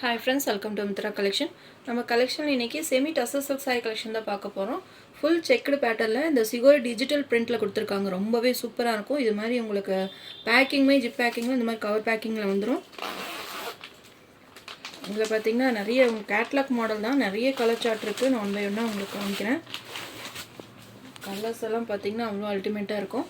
Hi friends, welcome to Mitra collection. நம்ம collection இன்னைக்கு semi tussar silk saree collection தான் பார்க்க போறோம். ஃபுல் செக்டு பேட்டர்ன்ல இந்த சிகோய் டிஜிட்டல் பிரிண்ட்ல கொடுத்திருக்காங்க. ரொம்பவே சூப்பரா இருக்கும். இது மாதிரி உங்களுக்கு பேக்கிங்மே ஜிப் பேக்கிங்ல இந்த மாதிரி கவர் பேக்கிங்ல வந்துரும். இதுல பாத்தீங்கன்னா நிறைய கேட்டலாக் மாடல் தான். நிறைய கலர் சார்ட் இருக்கு. நான் ஒன் பை ஒன்னா உங்களுக்கு காமிக்கிறேன். கலர்ஸ் எல்லாம் பாத்தீங்கன்னா அவ்வளவு அல்டிமேட்டா இருக்கும்.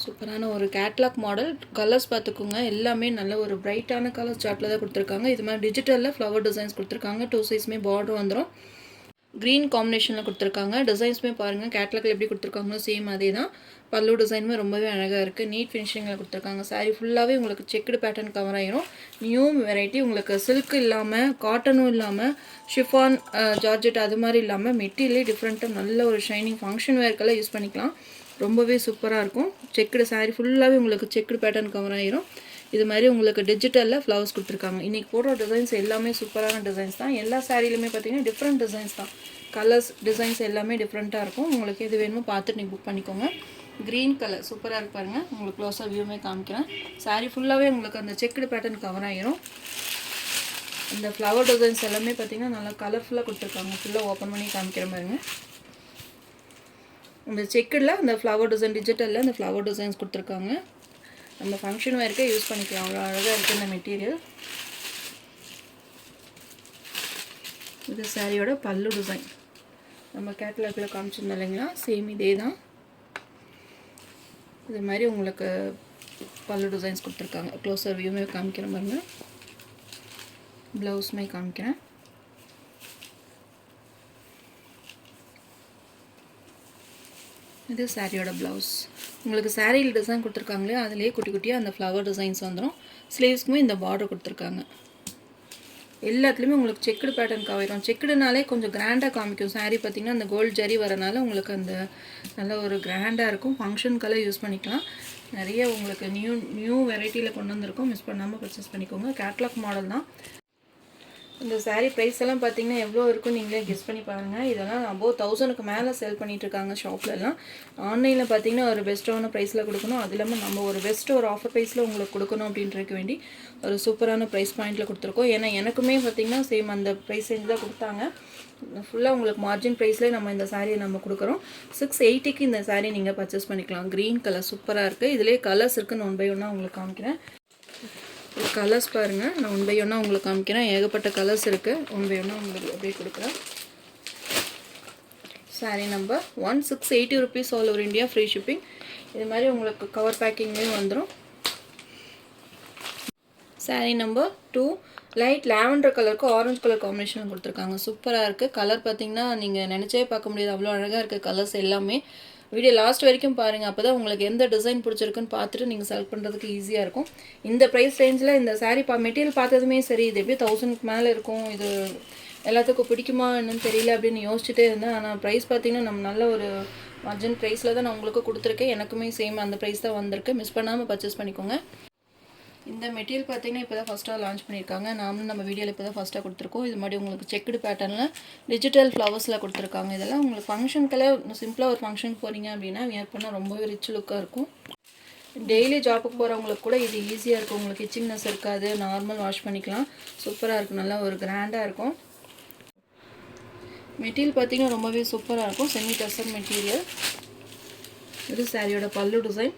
சூப்பரான ஒரு கேட்டலாக் மாடல். கலர்ஸ் பார்த்துக்கோங்க, எல்லாமே நல்ல ஒரு பிரைட்டான கலர் சார்ட்டில் தான் கொடுத்துருக்காங்க. இது மாதிரி டிஜிட்டலில் ஃப்ளவர் டிசைன்ஸ் கொடுத்துருக்காங்க. 2 சைஸ்மே பார்டர் வந்துடும். க்ரீன் காம்பினேஷனில் கொடுத்துருக்காங்க. டிசைன்ஸுமே பாருங்கள், கேட்டலாக்ல எப்படி கொடுத்துருக்காங்களோ சேம் அதே தான். பல்லு டிசைனுமே ரொம்பவே அழகாக இருக்குது. நீட் ஃபினிஷிங்கில் கொடுத்துருக்காங்க. சாரீ ஃபுல்லாகவே உங்களுக்கு செக்குடு பேட்டர்ன் கவர் ஆகிரும். நியூ வெரைட்டி, உங்களுக்கு சில்க் இல்லாமல் காட்டனும் இல்லாமல் ஷிஃபான் ஜார்ஜெட் அது மாதிரி இல்லாமல் மெட்டீரியலே டிஃப்ரெண்ட்டாக நல்ல ஒரு ஷைனிங் ஃபங்க்ஷன் வேர்க்கெல்லாம் யூஸ் பண்ணிக்கலாம். ரொம்பவே சூப்பராக இருக்கும். செக்குடு சாரீ ஃபுல்லாகவே உங்களுக்கு செக்குடு பேட்டர்ன் கவர் ஆகிரும். இது மாதிரி உங்களுக்கு டிஜிட்டலில் ஃப்ளவர்ஸ் கொடுத்துருக்காங்க. இன்றைக்கி போடுற டிசைன்ஸ் எல்லாமே சூப்பரான டிசைன்ஸ் தான். எல்லா சாரீலுமே பார்த்தீங்கன்னா டிஃப்ரெண்ட் டிசைன்ஸ் தான். கலர்ஸ் டிசைன்ஸ் எல்லாமே டிஃப்ரெண்ட்டாக இருக்கும். உங்களுக்கு எது வேணுமோ பார்த்துட்டு நீங்கள் புக் பண்ணிக்கோங்க. க்ரீன் கலர் சூப்பராக இருக்கு பாருங்கள். உங்களுக்கு க்ளோஸாக வியூமே காமிக்கிறேன். சாரீ ஃபுல்லாகவே உங்களுக்கு அந்த செக்குடு பேட்டர்ன் கவர் ஆகிரும். இந்த ஃப்ளவர் டிசைன்ஸ் எல்லாமே பார்த்தீங்கன்னா நல்லா கலர்ஃபுல்லாக கொடுத்துருக்காங்க. ஃபுல்லாக ஓப்பன் பண்ணி காமிக்கிற பாருங்க. இந்த செக்குடில் அந்த ஃப்ளவர் டிசைன் டிஜிட்டலில் அந்த ஃப்ளவர் டிசைன்ஸ் கொடுத்துருக்காங்க. நம்ம ஃபங்க்ஷன் வேர்க்கே யூஸ் பண்ணிக்கலாம். அவ்வளோ அழகாக இருக்குது இந்த மெட்டீரியல். இது சாரியோட பல்லு டிசைன். நம்ம கேட்டலாகில் காமிச்சிருந்தோம் இல்லைங்களா, சேம் இதே தான். இது மாதிரி உங்களுக்கு பல்லு டிசைன்ஸ் கொடுத்துருக்காங்க. க்ளோஸர் வியூமே காமிக்கிற பாருங்க. ப்ளவுஸுமே காமிக்கிறேன். இது சாரியோட ப்ளவுஸ். உங்களுக்கு சாரியில் டிசைன் கொடுத்துருக்காங்களே, அதிலே குட்டி குட்டியாக அந்த ஃப்ளவர் டிசைன்ஸ் வந்துடும். ஸ்லீவ்ஸ்க்குமே இந்த பார்டர் கொடுத்துருக்காங்க. எல்லாத்துலேயுமே உங்களுக்கு செக்குடு பேட்டர்ன் கவரும். செக்குடுனாலே கொஞ்சம் கிராண்டாக காமிக்கும். சாரீ பார்த்திங்கன்னா அந்த கோல்டு ஜரி வரனால உங்களுக்கு அந்த நல்ல ஒரு கிராண்டாக இருக்கும். ஃபங்க்ஷனுக்கெல்லாம் யூஸ் பண்ணிக்கலாம். நிறைய உங்களுக்கு நியூ வெரைட்டியில் கொண்டு வந்திருக்கோம். மிஸ் பண்ணாமல் பர்ச்சேஸ் பண்ணிக்கோங்க. கேட்லாக் மாடல் தான். இந்த சாரீ ப்ரைஸ் எல்லாம் பார்த்தீங்கன்னா எவ்வளோ இருக்கும் நீங்களே கெஸ் பண்ணி பாருங்கள். இதெல்லாம் அபோவ் 1000க்கு மேலே செல் பண்ணிகிட்ருக்காங்க ஷாப்லலாம். ஆன்லைனில் பார்த்தீங்கன்னா ஒரு பெஸ்ட்டான ப்ரைஸில் கொடுக்கணும். அது இல்லாமல் நம்ம ஒரு பெஸ்ட்டு ஒரு ஆஃபர் ப்ரைஸில் உங்களுக்கு கொடுக்கணும் அப்படின்றதுக்கு வேண்டி ஒரு சூப்பரான ப்ரைஸ் பாயிண்ட்டில் கொடுத்துருக்கோம். ஏன்னா எனக்குமே பார்த்தீங்கன்னா சேம் அந்த ப்ரைஸ் ரேஞ்ச் தான் கொடுத்தாங்க. ஃபுல்லாக உங்களுக்கு மார்ஜின் ப்ரைஸ்லேயே நம்ம இந்த சாரியை நம்ம கொடுக்குறோம். 680க்கு இந்த சாரீ நீங்கள் பர்ச்சேஸ் பண்ணிக்கலாம். க்ரீன் கலர் சூப்பராக இருக்குது. இதிலே கலர்ஸ் இருக்குன்னு ஒன் பை ஒன்னாக உங்களுக்கு காமிக்கிறேன். கலர்ஸ் பாருங்கள். நான் ஒன் பை ஒன்னாக உங்களுக்கு காமிக்கிறேன். ஏகப்பட்ட கலர்ஸ் இருக்குது. ஒன் பை ஒன்னாக உங்களுக்கு அப்படியே கொடுக்குறேன். Sari number 1680 rupees all over India, free shipping. இது மாதிரி உங்களுக்கு கவர் பேக்கிங்லேயும் வந்துடும். சாரீ நம்பர் 2 லைட் லாவெண்டர் கலருக்கு ஆரஞ்சு கலர் காம்பினேஷன் கொடுத்துருக்காங்க. சூப்பராக இருக்குது. கலர் பார்த்தீங்கன்னா நீங்கள் நினச்சே பார்க்க முடியாது, அவ்வளோ அழகாக இருக்குது கலர்ஸ் எல்லாமே. வீடியோ லாஸ்ட் வரைக்கும் பாருங்கள். அப்போ தான் உங்களுக்கு எந்த டிசைன் பிடிச்சிருக்குன்னு பார்த்துட்டு நீங்கள் செலக்ட் பண்ணுறதுக்கு ஈஸியாக இருக்கும். இந்த ப்ரைஸ் ரேஞ்சில் இந்த சாரீ மெட்டீரியல் பார்த்ததுமே சரி, இது எப்படி 1000க்கு மேலே இருக்கும், இது எல்லாத்துக்கும் பிடிக்குமா என்னன்னு தெரியல அப்படின்னு யோசிச்சுட்டே இருந்தேன். ஆனால் ப்ரைஸ் பார்த்தீங்கன்னா நம்ம நல்ல ஒரு மார்ஜின் ப்ரைஸில் தான் நான் உங்களுக்கு கொடுத்துருக்கேன். எனக்குமே சேம் அந்த ப்ரைஸ் தான் வந்திருக்கு. மிஸ் பண்ணாமல் பர்ச்சேஸ் பண்ணிக்கோங்க. இந்த மெட்டீரியல் பார்த்தீங்கன்னா இப்போ தான் ஃபஸ்ட்டாக லான்ச் பண்ணியிருக்காங்க. நாமளும் நம்ம வீடியோவில் இப்போ தான் ஃபஸ்ட்டாக கொடுத்துருக்கோம். இது மாதிரி உங்களுக்கு செக்குடு பேட்டர்னில் டிஜிட்டல் ஃப்ளவர்ஸில் கொடுத்துருக்காங்க. இதெல்லாம் உங்களுக்கு ஃபங்க்ஷனுக்கெல்லாம் சிம்பிளாக ஒரு ஃபங்க்ஷன் போகிறீங்க அப்படின்னா வியர் பண்ணால் ரொம்பவே ரிச் லுக்காக இருக்கும். டெய்லி ஜாப்புக்கு போகிறவங்களுக்கு கூட இது ஈஸியாக இருக்கும். உங்களுக்கு இச்சிங்னஸ் இருக்காது. நார்மல் வாஷ் பண்ணிக்கலாம். சூப்பராக இருக்கும். நல்லா ஒரு கிராண்டாக இருக்கும். மெட்டீரியல் பார்த்தீங்கன்னா ரொம்பவே சூப்பராக இருக்கும். Semi tussar material. இது சாரியோட பல்லு டிசைன்.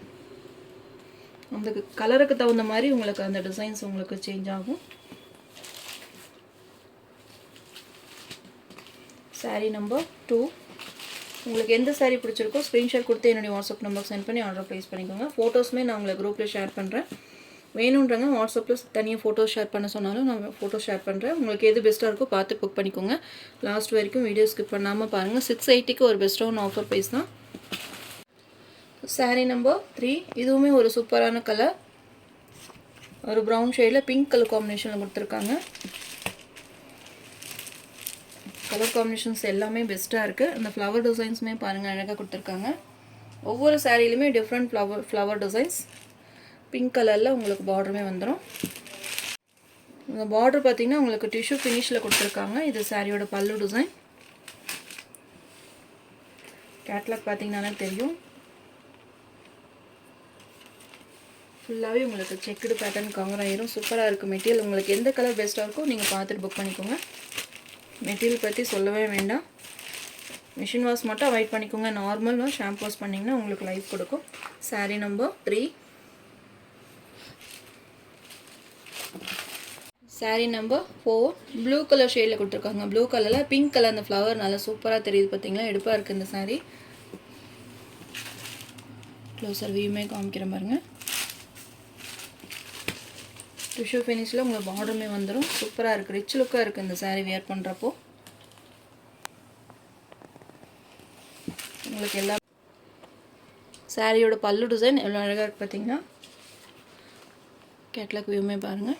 அந்த கலருக்கு தகுந்த மாதிரி உங்களுக்கு அந்த டிசைன்ஸ் உங்களுக்கு சேஞ்ச் ஆகும். சாரீ நம்பர் 2. உங்களுக்கு எந்த சாரீ பிடிச்சிருக்கோ ஸ்க்ரீன்ஷாட் கொடுத்து என்னுடைய வாட்ஸ்அப் நம்பருக்கு சென்ட் பண்ணி ஆர்டர் ப்ளேஸ் பண்ணிக்கோங்க. ஃபோட்டோஸுமே நான் உங்களை குரூப்பில் ஷேர் பண்ணுறேன். வேணுன்றங்க வாட்ஸ்அப்பில் தனியாக ஃபோட்டோஸ் ஷேர் பண்ண சொன்னாலும் நான் ஃபோட்டோ ஷேர் பண்ணுறேன். உங்களுக்கு எது பெஸ்ட்டாக இருக்கோ பார்த்து புக் பண்ணிக்கோங்க. லாஸ்ட் வரைக்கும் வீடியோ ஸ்கிப் பண்ணாமல் பாருங்கள். 680க்கு ஒரு பெஸ்ட்டான ஆஃபர் ப்ரைஸ் தான். சாரீ நம்பர் 3. இதுவுமே ஒரு சூப்பரான கலர். ஒரு ப்ரௌன் ஷேடில் பிங்க் கலர் காம்பினேஷனில் கொடுத்துருக்காங்க. கலர் காம்பினேஷன்ஸ் எல்லாமே பெஸ்ட்டாக இருக்குது. இந்த ஃப்ளவர் டிசைன்ஸுமே பாருங்கள், அழகாக கொடுத்துருக்காங்க. ஒவ்வொரு சாரிலையுமே டிஃப்ரெண்ட் ஃப்ளவர் டிசைன்ஸ். பிங்க் கலரில் உங்களுக்கு பார்டருமே வந்துடும். இந்த பார்டர் பார்த்திங்கன்னா உங்களுக்கு டிஷ்யூ ஃபினிஷில் கொடுத்துருக்காங்க. இது சாரியோட பல்லு டிசைன். கேட்லாக் பார்த்திங்கனாலே தெரியும். ஃபுல்லாகவே உங்களுக்கு செக்குடு பேட்டர்ன் கவர் ஆயிரும். சூப்பராக இருக்குது மெட்டீரியல். உங்களுக்கு எந்த கலர் பெஸ்ட்டாக இருக்கோ நீங்கள் பார்த்துட்டு புக் பண்ணிக்கோங்க. மெட்டீரியல் பற்றி சொல்லவே வேண்டாம். மிஷின் வாஷ் மட்டும் அவாய்ட் பண்ணிக்கோங்க. நார்மலாக ஷாம்பு வாஷ் பண்ணிங்கன்னா உங்களுக்கு லைஃப் கொடுக்கும். Sari number 3. Sari number 4 blue colour ஷேடில் கொடுத்துருக்காங்க. ப்ளூ கலரில் பிங்க் கலர் அந்த ஃப்ளவர் நல்லா சூப்பராக தெரியுது பார்த்தீங்களா. எடுப்பாக இருக்குது இந்த சாரீ. க்ளோஸர் வியூமே காமிக்கிறேன் பாருங்கள். டிஷ்யூ ஃபினிஷில் உங்களுக்கு பார்டருமே வந்துடும். சூப்பராக இருக்குது. ரிச் லுக்காக இருக்குது இந்த சாரீ வியர் பண்ணுறப்போ. உங்களுக்கு எல்லா சாரியோட பல்லு டிசைன் எவ்வளோ அழகாக இருக்குது பார்த்தீங்கன்னா. கேட்லாக் வியூமே பாருங்கள்.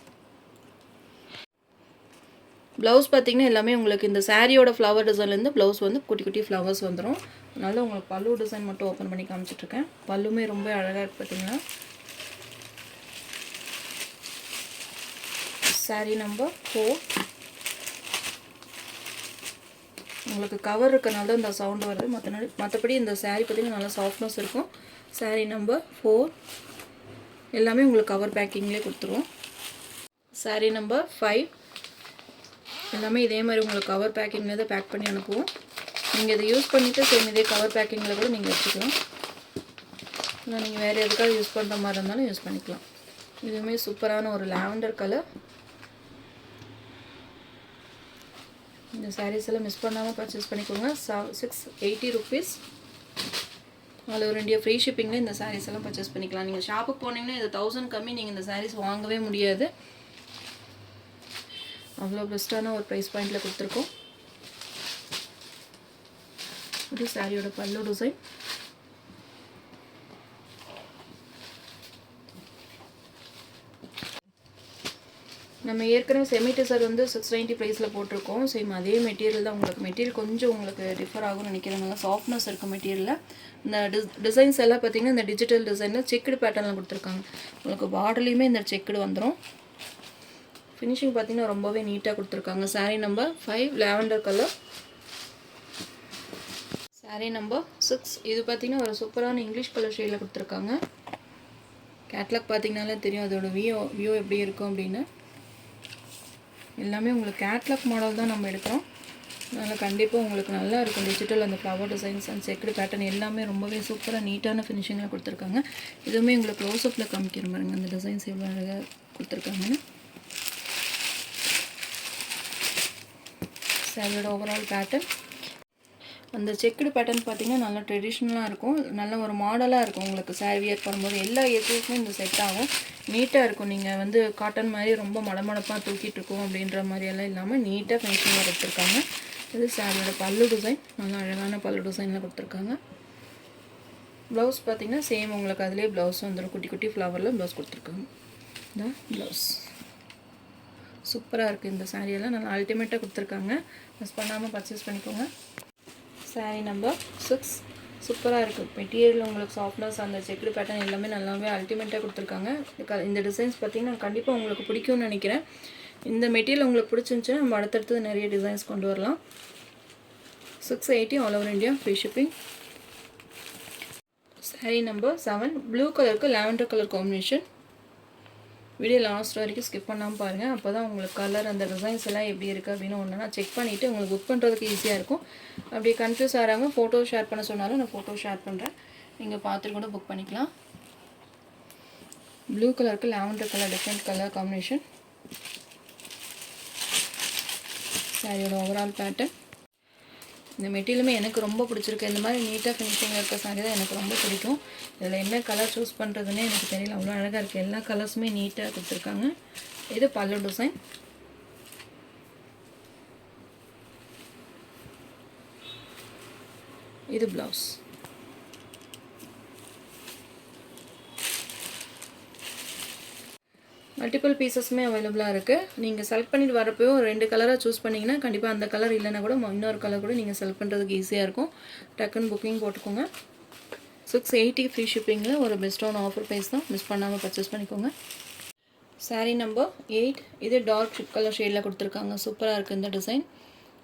ப்ளவுஸ் பார்த்திங்கன்னா எல்லாமே உங்களுக்கு இந்த சாரியோட ஃப்ளவர் டிசைன்லேருந்து ப்ளவுஸ் வந்து குட்டி குட்டி ஃப்ளவர்ஸ் வந்துடும். அதனால உங்களுக்கு பல்லு டிசைன் மட்டும் ஓப்பன் பண்ணி காமிச்சிட்ருக்கேன். பல்லுமே ரொம்ப அழகாக இருக்குது பார்த்தீங்கன்னா. சாரீ நம்பர் 4. உங்களுக்கு கவர் இருக்கனால தான் இந்த சவுண்டு வருது. மற்றபடி இந்த சாரீ பார்த்திங்கன்னா நல்லா சாஃப்ட்னஸ் இருக்கும். சாரீ நம்பர் 4 எல்லாமே உங்களுக்கு கவர் பேக்கிங்லேயே கொடுத்துருவோம். சாரீ நம்பர் 5 எல்லாமே இதே மாதிரி உங்களுக்கு கவர் பேக்கிங்கில் தான் பேக் பண்ணி அனுப்புவோம். நீங்கள் இதை யூஸ் பண்ணிவிட்டு சேம் இதே கவர் பேக்கிங்கில் கூட நீங்கள் வச்சுக்கலாம். இல்லை நீங்கள் வேறு எதுக்காக யூஸ் பண்ணுற மாதிரி இருந்தாலும் யூஸ் பண்ணிக்கலாம். இதுவுமே சூப்பரான ஒரு லாவெண்டர் கலர். இந்த சாரீஸ் எல்லாம் மிஸ் பண்ணாமல் பர்ச்சேஸ் பண்ணிக்கோங்க. 680 rupees. All over India free ஷிப்பிங்கில் இந்த சாரீஸ் எல்லாம் பர்ச்சேஸ் பண்ணிக்கலாம். நீங்கள் ஷாப்புக்கு போனீங்கன்னா இது 1000 கம்மி நீங்கள் இந்த சாரீஸ் வாங்கவே முடியாது. அவ்வளோ பெஸ்ட்டான ஒரு ப்ரைஸ் பாயிண்டில் கொடுத்துருக்கோம். இது சாரியோட பல்லு டிசைன். நம்ம ஏற்கனவே செமி டெசர் வந்து 690 ப்ரைஸில் போட்டிருக்கோம். சேம் அதே மெட்டீரியல் தான். உங்களுக்கு மெட்டீரியல் கொஞ்சம் உங்களுக்கு டிஃபர் ஆகும்னு நினைக்கிறேன். நல்லா சாஃப்ட்னஸ் இருக்குது மெட்டீரியலில். இந்த டிசைன்ஸ் எல்லாம் பார்த்திங்கன்னா இந்த டிஜிட்டல் டிசைனில் செக்குடு பேட்டர்னில் கொடுத்துருக்காங்க. உங்களுக்கு பார்டர்லேயுமே இந்த செக்குடு வந்துடும். ஃபினிஷிங் பார்த்திங்கன்னா ரொம்பவே நீட்டாக கொடுத்துருக்காங்க. Sari number 5 lavender colour. Sari number 6 இது பார்த்திங்கன்னா ஒரு சூப்பரான இங்கிலீஷ் கலர் ஷேடில் கொடுத்துருக்காங்க. கேட்லாக் பார்த்திங்கனாலே தெரியும் அதோட வியூ எப்படி இருக்கும் அப்படின்னு. எல்லாமே உங்களுக்கு கேட்லாக் மாடல் தான் நம்ம எடுக்கிறோம். அதனால் கண்டிப்பாக உங்களுக்கு நல்லா இருக்கும். டிஜிட்டல் அந்த flower designs and checked pattern எல்லாமே ரொம்பவே சூப்பராக நீட்டான ஃபினிஷிங்கில் கொடுத்துருக்காங்க. இதுவுமே உங்களுக்கு க்ளோஸ்அப்பில் காமிக்கிற பாருங்க அந்த டிசைன்ஸ் எவ்வளோ அழகாக கொடுத்துருக்காங்கன்னு. சாரியோட ஓவரால் பேட்டர்ன் அந்த செக்குடு பேட்டர்ன் பார்த்திங்கன்னா நல்லா ட்ரெடிஷ்னலாக இருக்கும். நல்ல ஒரு மாடலாக இருக்கும். உங்களுக்கு சாரி வியர் பண்ணும்போது எல்லா ஏஜஸ்க்குமே இந்த செட் ஆகும். நீட்டாக இருக்கும். நீங்கள் வந்து காட்டன் மாதிரி ரொம்ப மடமடப்பாக தூக்கிட்டு இருக்கோம் அப்படின்ற மாதிரியெல்லாம் இல்லாமல் நீட்டாக ஃபினிஷிங்காக கொடுத்துருக்காங்க. இது சாரியோட பல்லு டிசைன். நல்லா அழகான பல்லு டிசைனில் கொடுத்துருக்காங்க. ப்ளவுஸ் பார்த்திங்கன்னா சேம் உங்களுக்கு அதிலே ப்ளவுஸ் வந்துடும். குட்டி குட்டி ஃப்ளவரில் ப்ளவுஸ் கொடுத்துருக்காங்க. இந்த ப்ளவுஸ் சூப்பராக இருக்குது. இந்த சாரியெல்லாம் நல்லா அல்டிமேட்டாக கொடுத்துருக்காங்க. மிஸ் பண்ணாமல் பர்ச்சேஸ் பண்ணிக்கோங்க. சாரீ நம்பர் 6 சூப்பராக இருக்குது. மெட்டீரியல் உங்களுக்கு சாஃப்ட்னஸ் அந்த செக்குடு பேட்டர்ன் எல்லாமே நல்லாவே அல்டிமேட்டாக கொடுத்துருக்காங்க. இந்த டிசைன்ஸ் பார்த்திங்கன்னா கண்டிப்பாக உங்களுக்கு பிடிக்கும்னு நினைக்கிறேன். இந்த மெட்டீரியல் உங்களுக்கு பிடிச்சிருந்துச்சுன்னா நம்ம அடுத்தடுத்து நிறைய டிசைன்ஸ் கொண்டு வரலாம். 680 all over India free shipping. Saree number 7 blue கலருக்கு lavender colour combination. Video last வரைக்கும் ஸ்கிப் பண்ணாமல் பாருங்கள். அப்போ தான் உங்களுக்கு கலர் அந்த டிசைன்ஸ் எல்லாம் எப்படி இருக்குது அப்படின்னு ஒன்றுனா செக் பண்ணிவிட்டு உங்களுக்கு புக் பண்ணுறதுக்கு ஈஸியாக இருக்கும். அப்படி கன்ஃபியூஸ் ஆகிறாங்க ஃபோட்டோ ஷேர் பண்ண சொன்னாலும் நான் ஃபோட்டோ ஷேர் பண்ணுறேன். நீங்கள் பார்த்துட்டு கூட புக் பண்ணிக்கலாம். ப்ளூ கலருக்கு lavender colour different colour combination. சாரியோட ஓவரால் பேட்டர்ன். இந்த மெட்டீரியலுமே எனக்கு ரொம்ப பிடிச்சிருக்கு. இந்த மாதிரி நீட்டாக ஃபினிஷிங்கில் இருக்க சாரி தான் எனக்கு ரொம்ப பிடிக்கும். இதில் என்ன கலர் சூஸ் பண்ணுறதுன்னே எனக்கு தெரியல. அவ்வளோ அழகாக இருக்குது. எல்லா கலர்ஸுமே நீட்டாக கொடுத்துருக்காங்க. இது பல்லு டிசைன். இது ப்ளவுஸ். மல்டிபிள் பீசஸுமே அவைலபிளாக இருக்குது. நீங்கள் செலக்ட் பண்ணிட்டு வரப்போ 2 கலராக சூஸ் பண்ணிங்கன்னா கண்டிப்பாக அந்த கலர் இல்லைன்னா கூட இன்னொரு கலர் கூட நீங்கள் செலக்ட் பண்ணுறதுக்கு ஈஸியாக இருக்கும். டக்குன்னு புக்கிங் போட்டுக்கோங்க. 680 ஃப்ரீ ஷிப்பிங்கில் ஒரு பெஸ்ட்டான ஆஃபர் ப்ரைஸ் தான். மிஸ் பண்ணாமல் பர்ச்சேஸ் பண்ணிக்கோங்க. சாரீ நம்பர் 8 இது டார்க் கலர் ஷேடில் கொடுத்துருக்காங்க. சூப்பராக இருக்குது இந்த டிசைன்.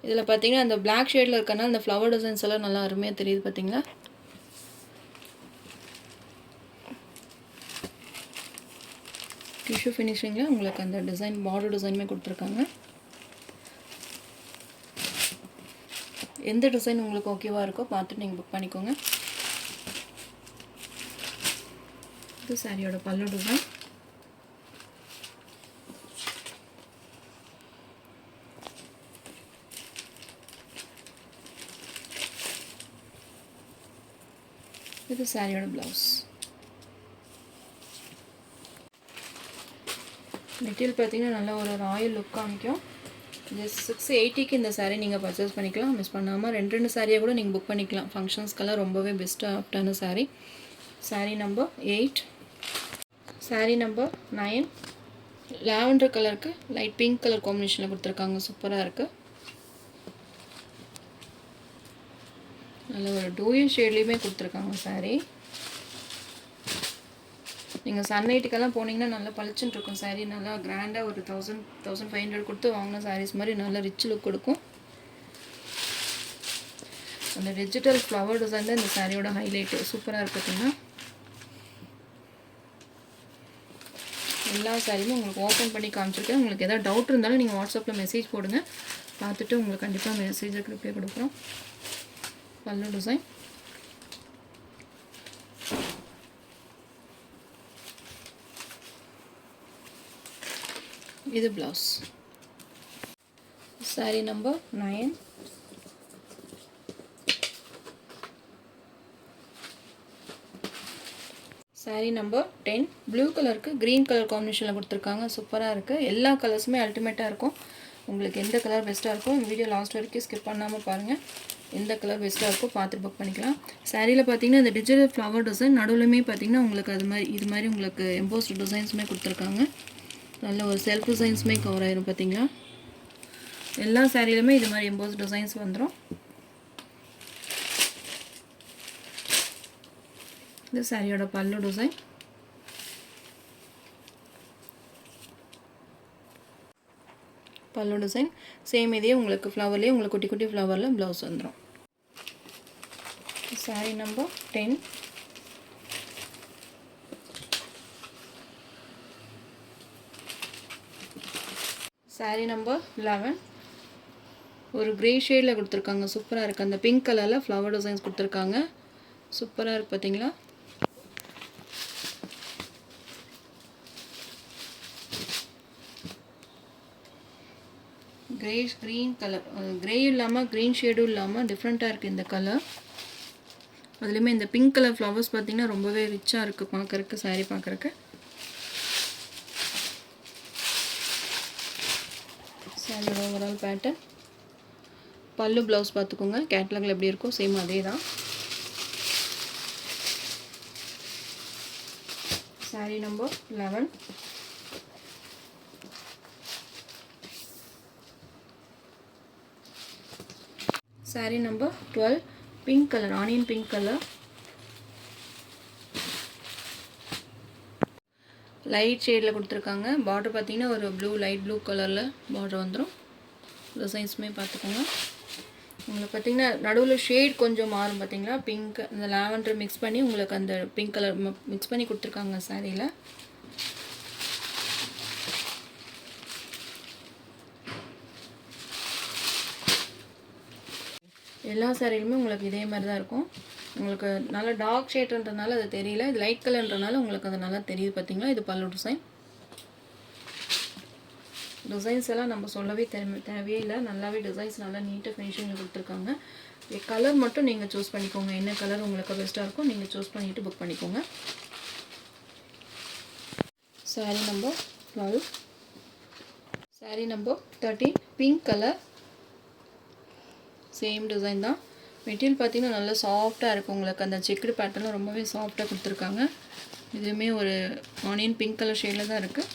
இதில் பார்த்தீங்கன்னா அந்த பிளாக் ஷேடில் இருக்கனால அந்த ஃப்ளவர் டிசைன்ஸ் எல்லாம் நல்லா அருமையாக தெரியுது பார்த்தீங்களா. டிஷ்யூ ஃபினிஷிங்கில் உங்களுக்கு அந்த டிசைன் பார்டர் டிசைனுமே கொடுத்துருக்காங்க. எந்த டிசைன் உங்களுக்கு ஓகேவாக இருக்கோ பார்த்துட்டு நீங்கள் புக் பண்ணிக்கோங்க. இது சாரியோட பல்லு டிசைன். இது சாரியோட ப்ளவுஸ். மெட்டீரியல் பார்த்தீங்கன்னா நல்ல ஒரு ராயல் லுக் காமிக்கும். ஜஸ்ட் 680க்கு இந்த சாரீ நீங்கள் பர்ச்சேஸ் பண்ணிக்கலாம். மிஸ் பண்ணாமல் 2 சாரியாக கூட நீங்கள் புக் பண்ணிக்கலாம். ஃபங்க்ஷன்ஸ்க்கெல்லாம் ரொம்பவே பெஸ்ட்டாக ஆப்டான saree. Saree number 8. Saree number 9. Lavender கலருக்கு லைட் பிங்க் கலர் காம்பினேஷனில் கொடுத்துருக்காங்க. சூப்பராக இருக்குது. நல்ல ஒரு டூயல் ஷேட்லேயுமே கொடுத்துருக்காங்க சாரீ. நீங்கள் சன்லைட்டுக்கெல்லாம் போனீங்கன்னா நல்லா பளிச்சுன்னு இருக்கும் சாரீ. நல்லா கிராண்டாக ஒரு 1500 கொடுத்து வாங்கின சாரீஸ் மாதிரி நல்ல ரிச் லுக் கொடுக்கும். அந்த டிஜிட்டல் ஃப்ளவர் டிசைன் தான் இந்த சாரியோட ஹைலைட்டு. சூப்பராக இருக்குதுங்க. எல்லா சாரியுமே உங்களுக்கு ஓப்பன் பண்ணி காமிச்சிருக்கேன். உங்களுக்கு எதாவது டவுட் இருந்தாலும் நீங்கள் வாட்ஸ்அப்பில் மெசேஜ் போடுங்க. பார்த்துட்டு உங்களுக்கு கண்டிப்பாக மெசேஜுக்கு ரிப்ளை கொடுக்குறோம். பல்லு டிசைன். இது blouse. Sari number 9. Sari number 10. Blue கலருக்கு க்ரீன் கலர் காம்பினேஷனில் கொடுத்துருக்காங்க. சூப்பராக இருக்குது. எல்லா கலர்ஸுமே அல்டிமேட்டாக இருக்கும். உங்களுக்கு எந்த கலர் பெஸ்ட்டாக இருக்கும் வீடியோ லாஸ்ட் வரைக்கும் ஸ்கிப் பண்ணாமல் பாருங்கள். எந்த கலர் பெஸ்ட்டாக இருக்கோ பார்த்துட்டு புக் பண்ணிக்கலாம். சாரியில் பார்த்தீங்கன்னா இந்த டிஜிட்டல் ஃப்ளவர் டிசைன் நடுவுலையுமே பார்த்தீங்கன்னா உங்களுக்கு இது மாதிரி உங்களுக்கு எம்போஸ்ட் டிசைன்ஸுமே கொடுத்துருக்காங்க. நல்ல ஒரு செல்ஃப் டிசைன்ஸுமே கவர் ஆயிரும். பார்த்தீங்களா, எல்லா சாரியிலுமே இது மாதிரி எம்போஸ்ட் டிசைன்ஸ் வந்துடும். இது சாரியோட பல்லு டிசைன். பல்லு டிசைன் சேம் இதே உங்களுக்கு ஃப்ளவர்லேயே உங்களுக்கு குட்டி குட்டி ஃப்ளவரில் ப்ளவுஸ் வந்துடும். Sorry number 10. Sorry number 11. ஒரு கிரே ஷேடில் கொடுத்துருக்காங்க. சூப்பராக இருக்குது. அந்த பிங்க் கலரில் ஃப்ளவர் டிசைன்ஸ் கொடுத்துருக்காங்க. சூப்பராக இருக்குது. பார்த்தீங்களா, க்ரீன் கலர். க்ரே இல்லாமல் க்ரீன் ஷேடும் இல்லாமல் டிஃப்ரெண்ட்டாக இருக்குது இந்த கலர். அதுலேயுமே இந்த பிங்க் கலர் ஃப்ளவர்ஸ் பார்த்திங்கன்னா ரொம்பவே ரிச்சாக இருக்குது பார்க்குறக்கு. சாரீ பார்க்குறக்கு சாரியோட ஓவரால் பேட்டர்ன். பல்லு ப்ளவுஸ் பார்த்துக்கோங்க. கேட்லாகில் எப்படி இருக்கோ சேம் அதே தான். Sari number 11. Sari number 12. Pink colour, onion pink colour. Light ஷேடில் கொடுத்துருக்காங்க. பார்டர் பார்த்தீங்கன்னா ஒரு ப்ளூ, லைட் ப்ளூ கலரில் பார்டர் வந்துடும். டிசைன்ஸுமே பார்த்துக்கோங்க. உங்களுக்கு பார்த்தீங்கன்னா நடுவில் ஷேட் கொஞ்சம் மாறும். பார்த்தீங்களா, பிங்க் இந்த லாவெண்டர் மிக்ஸ் பண்ணி உங்களுக்கு அந்த பிங்க் கலர் மிக்ஸ் பண்ணி கொடுத்துருக்காங்க சாரியில். எல்லா சாரியிலுமே உங்களுக்கு இதே மாதிரி தான் இருக்கும். உங்களுக்கு நல்லா டார்க் ஷேட்ன்றதுனால அது தெரியல. இது லைட் கலர்ன்றனால உங்களுக்கு அது நல்லா தெரியுது. பார்த்தீங்களா, இது பல்லு டிசைன். டிசைன்ஸ் எல்லாம் நம்ம சொல்லவே தேவையே இல்லை. நல்லாவே டிசைன்ஸ் நல்லா நீட்டாக ஃபினிஷிங்கில் கொடுத்துருக்காங்க. கலர் மட்டும் நீங்கள் சூஸ் பண்ணிக்கோங்க. என்ன கலர் உங்களுக்கு பெஸ்ட்டாக இருக்கும் நீங்கள் சூஸ் பண்ணிவிட்டு புக் பண்ணிக்கோங்க. Sari number 12. Sari number 13. Pink colour. Same design தான். மெட்டீரியல் பார்த்தீங்கன்னா நல்லா சாஃப்டாக இருக்கும். உங்களுக்கு அந்த செக்குடு பேட்டர்னும் ரொம்பவே சாஃப்டாக கொடுத்துருக்காங்க. இதுவுமே ஒரு ஆனியன் பிங்க் கலர் ஷேடில் தான் இருக்குது.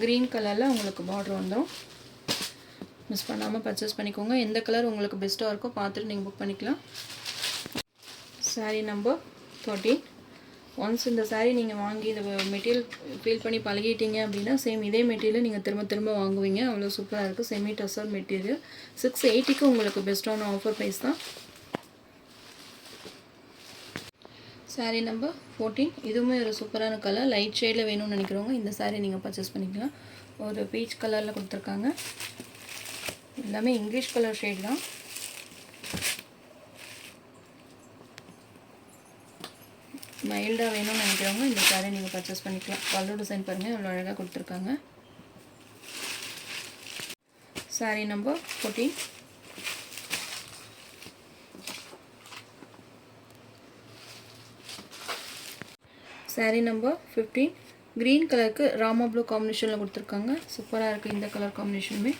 க்ரீன் கலரில் உங்களுக்கு பார்டர் வந்துடும். மிஸ் பண்ணாமல் பர்ச்சேஸ் பண்ணிக்கோங்க. எந்த கலர் உங்களுக்கு பெஸ்ட்டாக இருக்கோ பார்த்துட்டு நீங்கள் புக் பண்ணிக்கலாம். சாரீ நம்பர் 13. ஒன்ஸ் இந்த சாரீ நீங்கள் வாங்கி இந்த மெட்டீரியல் ஃபீல் பண்ணி பழகிட்டீங்க அப்படின்னா சேம் இதே மெட்டீரியல் நீங்கள் திரும்ப திரும்ப வாங்குவீங்க. அவ்வளோ சூப்பராக இருக்குது. Semi tussar material. 680க்கு உங்களுக்கு பெஸ்ட்டான ஆஃபர் ப்ரைஸ் தான். saree number 14. இதுவுமே ஒரு சூப்பரான கலர். லைட் ஷேடில் வேணும்னு நினைக்கிறவங்க இந்த saree நீங்கள் பர்ச்சேஸ் பண்ணிக்கலாம். ஒரு பீச் கலரில் கொடுத்துருக்காங்க. எல்லாமே இங்கிலீஷ் கலர் ஷேட் தான். மைல்டாக வேணும்னு நினைக்கிறவங்க இந்த saree நீங்கள் பர்ச்சேஸ் பண்ணிக்கலாம். பல்லு டிசைன் பாருங்கள் அவ்வளோ அழகாக கொடுத்துருக்காங்க. saree number 14. saree number 15. Green கலருக்கு ராமா ப்ளூ காம்பினேஷனில் கொடுத்துருக்காங்க. சூப்பராக இருக்குது இந்த கலர் காம்பினேஷனுமே.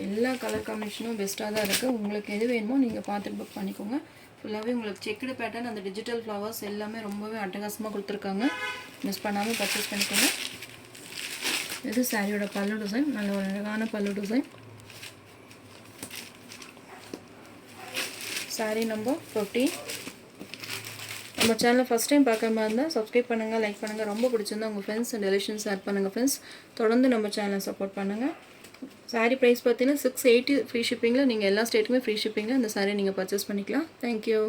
எல்லா கலர் காம்பினேஷனும் பெஸ்ட்டாக தான் இருக்குது. உங்களுக்கு எது வேணுமோ நீங்கள் பார்த்துட்டு புக் பண்ணிக்கோங்க. ஃபுல்லாகவே உங்களுக்கு செக்குடு பேட்டர்ன், அந்த டிஜிட்டல் ஃப்ளவர்ஸ் எல்லாமே ரொம்பவே அட்டகாசமாக கொடுத்துருக்காங்க. மிஸ் பண்ணாமல் பர்ச்சேஸ் பண்ணிக்கோங்க. இது சாரியோட பல்லு டிசைன். நல்ல ஒரு அழகான பல்லு டிசைன். saree number 15. நம்ம சேனலை ஃபஸ்ட் டைம் பார்க்குற மாதிரி இருந்தால் சப்ஸ்கிரைப் பண்ணுங்கள், லைக் பண்ணுங்கள். ரொம்ப பிடிச்சிருந்தா உங்கள் ஃப்ரெண்ட்ஸ் அண்ட் ரிலேஷன்ஸ் ஆட் பண்ணுங்கள் ஃப்ரெண்ட்ஸ். தொடர்ந்து நம்ம சேனலை சப்போர்ட் பண்ணுங்கள். saree ப்ரைஸ் பார்த்தீங்கன்னா 680 ஃப்ரீ ஷிப்பிங்கில், நீங்கள் எல்லா ஸ்டேட்டுமே ஃப்ரீ ஷிப்பிங்கில் இந்த saree நீங்கள் பர்ச்சேஸ் பண்ணிக்கலாம். தேங்க்யூ.